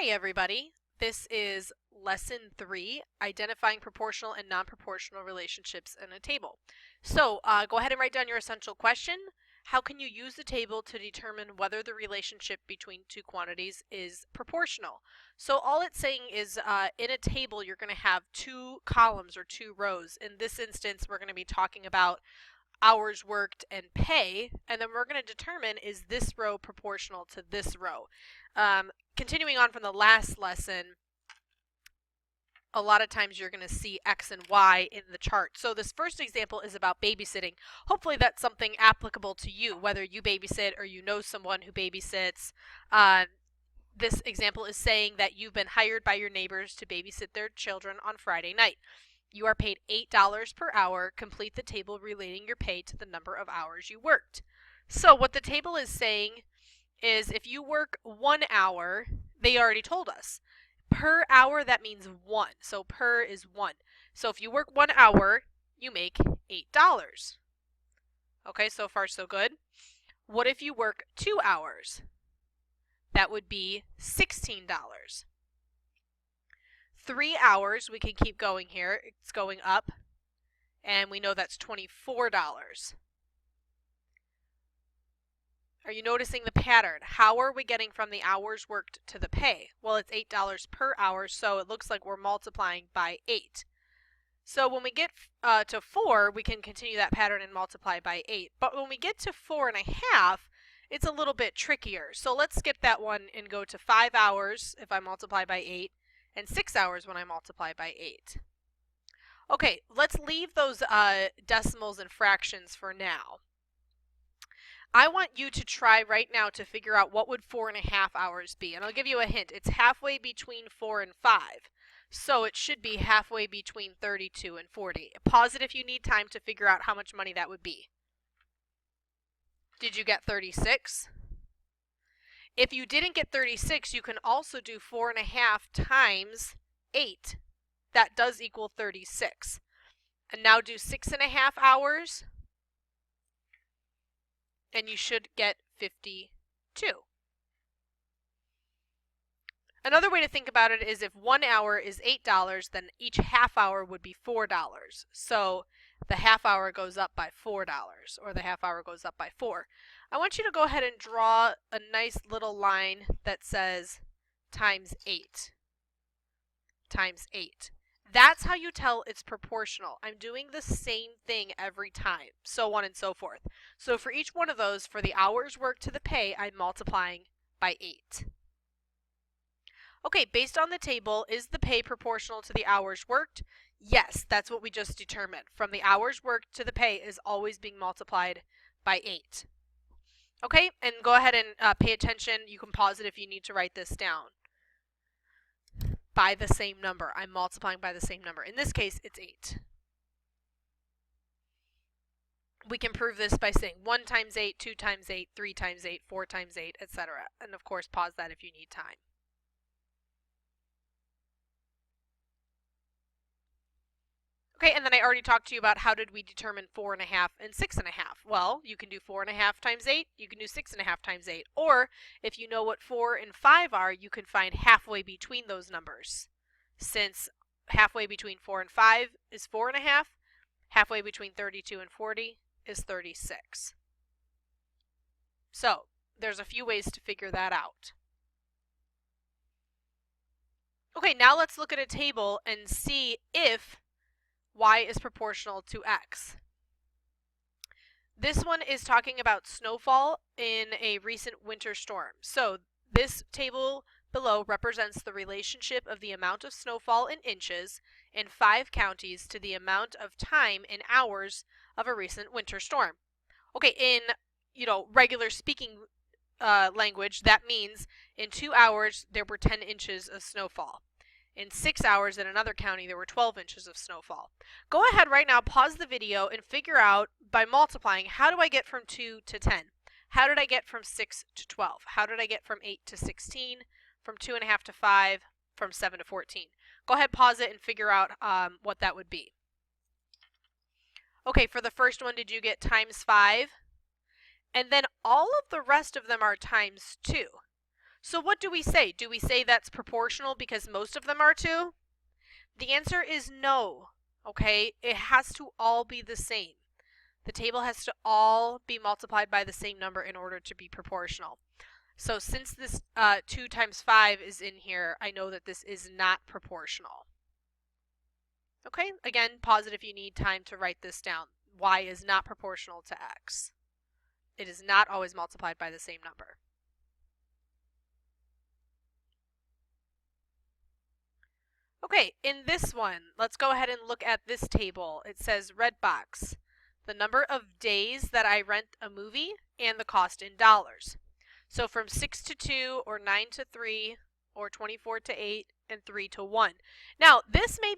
Hi everybody, this is lesson 3, identifying proportional and non-proportional relationships in a table. So go ahead and write down your essential question. How can you use the table to determine whether the relationship between two quantities is proportional? So all it's saying is in a table you're going to have two columns or two rows. In this instance we're going to be talking about hours worked and pay, and then we're going to determine, is this row proportional to this row? Continuing on from the last lesson, a lot of times you're going to see X and Y in the chart. So this first example is about babysitting. Hopefully that's something applicable to you, whether you babysit or you know someone who babysits. This example is saying that you've been hired by your neighbors to babysit their children on Friday night. You are paid $8 per hour. Complete the table relating your pay to the number of hours you worked. So what the table is saying is if you work 1 hour, they already told us. Per hour, that means 1. So per is 1. So if you work 1 hour, you make $8. Okay, so far so good. What if you work 2 hours? That would be $16. 3 hours, we can keep going here. It's going up, and we know that's $24. Are you noticing the pattern? How are we getting from the hours worked to the pay? Well, it's $8 per hour, so it looks like we're multiplying by 8. So when we get to 4, we can continue that pattern and multiply by 8. But when we get to 4.5, it's a little bit trickier. So let's skip that one and go to 5 hours if I multiply by 8, and 6 hours when I multiply by 8. Okay, let's leave those decimals and fractions for now. I want you to try right now to figure out what would 4.5 hours be. And I'll give you a hint. It's halfway between 4 and 5. So it should be halfway between 32 and 40. Pause it if you need time to figure out how much money that would be. Did you get 36? If you didn't get 36, you can also do 4.5 times 8. That does equal 36. And now do 6.5 hours, and you should get 52. Another way to think about it is if 1 hour is $8, then each half hour would be $4. So the half hour goes up by $4, or the half hour goes up by 4. I want you to go ahead and draw a nice little line that says times 8. Times 8. That's how you tell it's proportional. I'm doing the same thing every time, so on and so forth. So for each one of those, for the hours worked to the pay, I'm multiplying by 8. Okay, based on the table, is the pay proportional to the hours worked? Yes, that's what we just determined. From the hours worked to the pay is always being multiplied by 8. Okay, and go ahead and pay attention. You can pause it if you need to write this down. By the same number. I'm multiplying by the same number. In this case, it's 8. We can prove this by saying 1 times 8, 2 times 8, 3 times 8, 4 times 8, etc. And of course, pause that if you need time. Okay, and then I already talked to you about how did we determine 4.5 and 6.5. Well, you can do 4.5 times 8, you can do 6.5 times 8. Or, if you know what 4 and 5 are, you can find halfway between those numbers. Since halfway between 4 and 5 is 4.5, halfway between 32 and 40 is 36. So, there's a few ways to figure that out. Okay, now let's look at a table and see if y is proportional to x. This one is talking about snowfall in a recent winter storm. So this table below represents the relationship of the amount of snowfall in inches in 5 counties to the amount of time in hours of a recent winter storm. Okay, in regular speaking language, that means in 2 hours there were 10 inches of snowfall. In 6 hours in another county, there were 12 inches of snowfall. Go ahead right now, pause the video, and figure out, by multiplying, how do I get from 2 to 10? How did I get from 6 to 12? How did I get from 8 to 16? From 2.5 to 5? From 7 to 14? Go ahead, pause it, and figure out what that would be. Okay, for the first one, did you get times 5? And then all of the rest of them are times 2. So what do we say? Do we say that's proportional because most of them are 2? The answer is no, okay? It has to all be the same. The table has to all be multiplied by the same number in order to be proportional. So since this 2 times 5 is in here, I know that this is not proportional. Okay, again, pause it if you need time to write this down. Y is not proportional to X. It is not always multiplied by the same number. Okay, in this one, let's go ahead and look at this table. It says red box, the number of days that I rent a movie and the cost in dollars. So from 6 to 2 or 9 to 3 or 24 to 8 and 3 to 1. Now, this may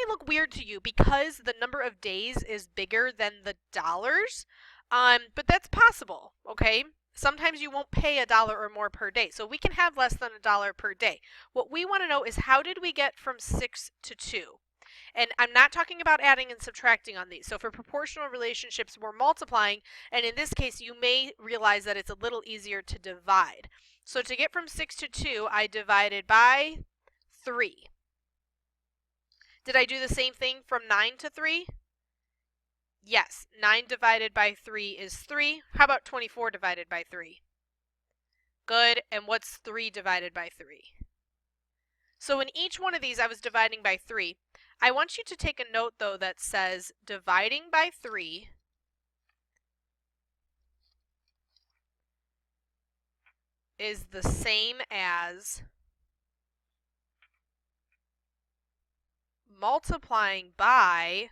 look weird to you because the number of days is bigger than the dollars. But that's possible, okay? Sometimes you won't pay $1 or more per day. So we can have less than $1 per day. What we want to know is how did we get from 6 to 2? And I'm not talking about adding and subtracting on these. So for proportional relationships, we're multiplying. And in this case, you may realize that it's a little easier to divide. So to get from 6 to 2, I divided by 3. Did I do the same thing from 9 to 3? Yes, 9 divided by 3 is 3. How about 24 divided by 3? Good, and what's 3 divided by 3? So in each one of these, I was dividing by 3. I want you to take a note, though, that says dividing by 3 is the same as multiplying by,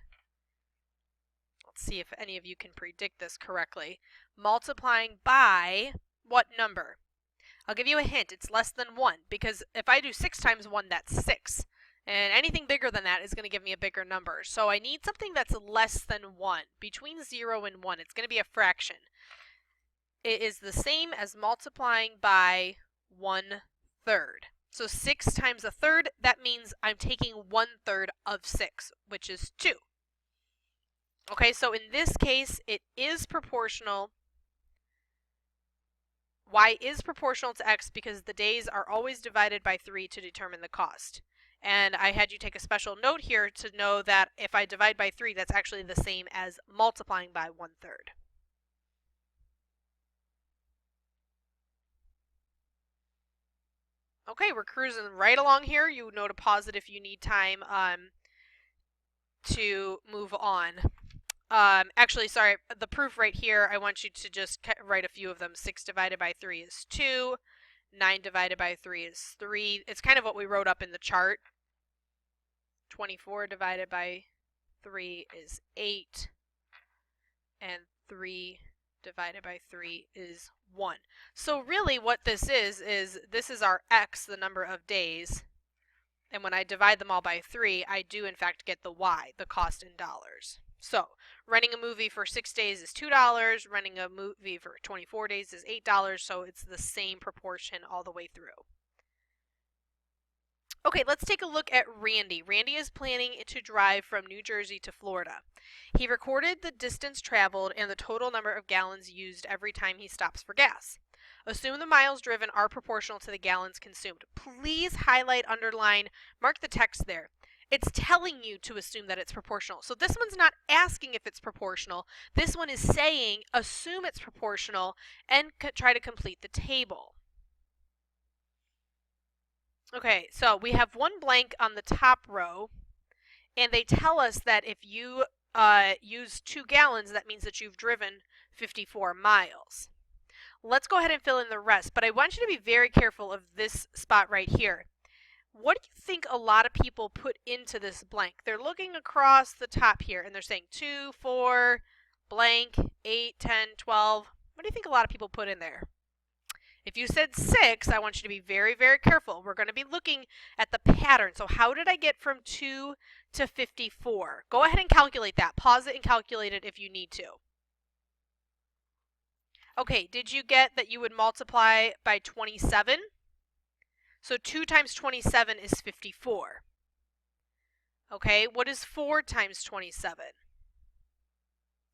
let's see if any of you can predict this correctly, multiplying by what number? I'll give you a hint. It's less than 1 because if I do 6 times 1, that's 6. And anything bigger than that is going to give me a bigger number. So I need something that's less than 1. Between 0 and 1, it's going to be a fraction. It is the same as multiplying by 1/3. So 6 times 1/3, that means I'm taking 1/3 of 6, which is 2. Okay, so in this case, it is proportional. Y is proportional to X because the days are always divided by 3 to determine the cost. And I had you take a special note here to know that if I divide by 3, that's actually the same as multiplying by 1/3. Okay, we're cruising right along here. You know to pause it if you need time to move on. Actually, sorry, the proof right here, I want you to just write a few of them. 6 divided by 3 is 2. 9 divided by 3 is 3. It's kind of what we wrote up in the chart. 24 divided by 3 is 8. And 3 divided by 3 is 1. So really what this is this is our X, the number of days. And when I divide them all by 3, I do in fact get the Y, the cost in dollars. So renting a movie for 6 days is $2. Renting a movie for 24 days is $8. So it's the same proportion all the way through. Okay, let's take a look at Randy. Randy is planning to drive from New Jersey to Florida. He recorded the distance traveled and the total number of gallons used every time he stops for gas. Assume the miles driven are proportional to the gallons consumed. Please highlight, underline, mark the text there. It's telling you to assume that it's proportional. So this one's not asking if it's proportional. This one is saying assume it's proportional and try to complete the table. Okay, so we have one blank on the top row, and they tell us that if you use 2 gallons, that means that you've driven 54 miles. Let's go ahead and fill in the rest, but I want you to be very careful of this spot right here. What do you think a lot of people put into this blank? They're looking across the top here, and they're saying 2, 4, blank, 8, 10, 12. What do you think a lot of people put in there? If you said 6, I want you to be very, very careful. We're going to be looking at the pattern. So how did I get from 2 to 54? Go ahead and calculate that. Pause it and calculate it if you need to. Okay, did you get that you would multiply by 27? So 2 times 27 is 54. Okay, what is 4 times 27?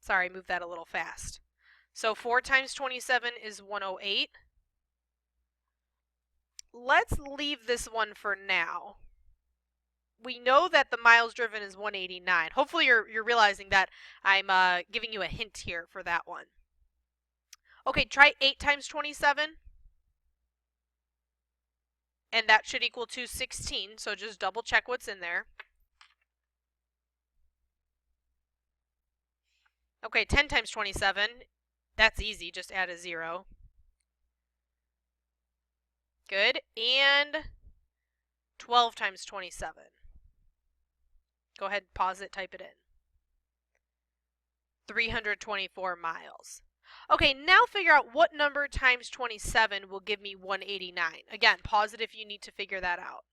Sorry, I moved that a little fast. So 4 times 27 is 108. let's leave this one for now. We know that the miles driven is 189. Hopefully you're realizing that I'm giving you a hint here for that one. Okay, try 8 times 27. And that should equal 216, so just double check what's in there. Okay, 10 times 27. That's easy, just add a 0. Good. And 12 times 27. Go ahead, pause it, type it in. 324 miles. Okay, now figure out what number times 27 will give me 189. Again, pause it if you need to figure that out.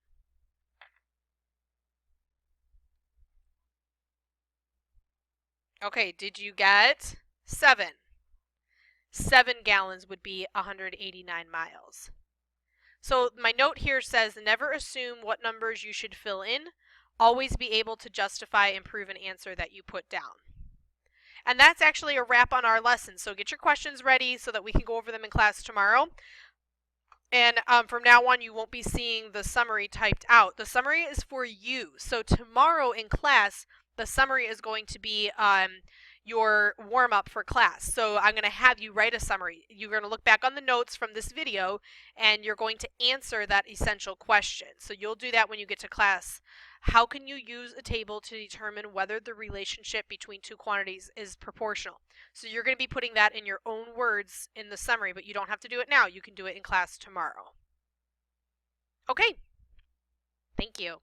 Okay, did you get 7? 7 gallons would be 189 miles. So my note here says never assume what numbers you should fill in. Always be able to justify and prove an answer that you put down. And that's actually a wrap on our lesson. So get your questions ready so that we can go over them in class tomorrow. And from now on, you won't be seeing the summary typed out. The summary is for you. So tomorrow in class, the summary is going to be your warm-up for class. So I'm going to have you write a summary. You're going to look back on the notes from this video, and you're going to answer that essential question. So you'll do that when you get to class. How can you use a table to determine whether the relationship between two quantities is proportional? So you're going to be putting that in your own words in the summary, but you don't have to do it now. You can do it in class tomorrow. Okay. Thank you.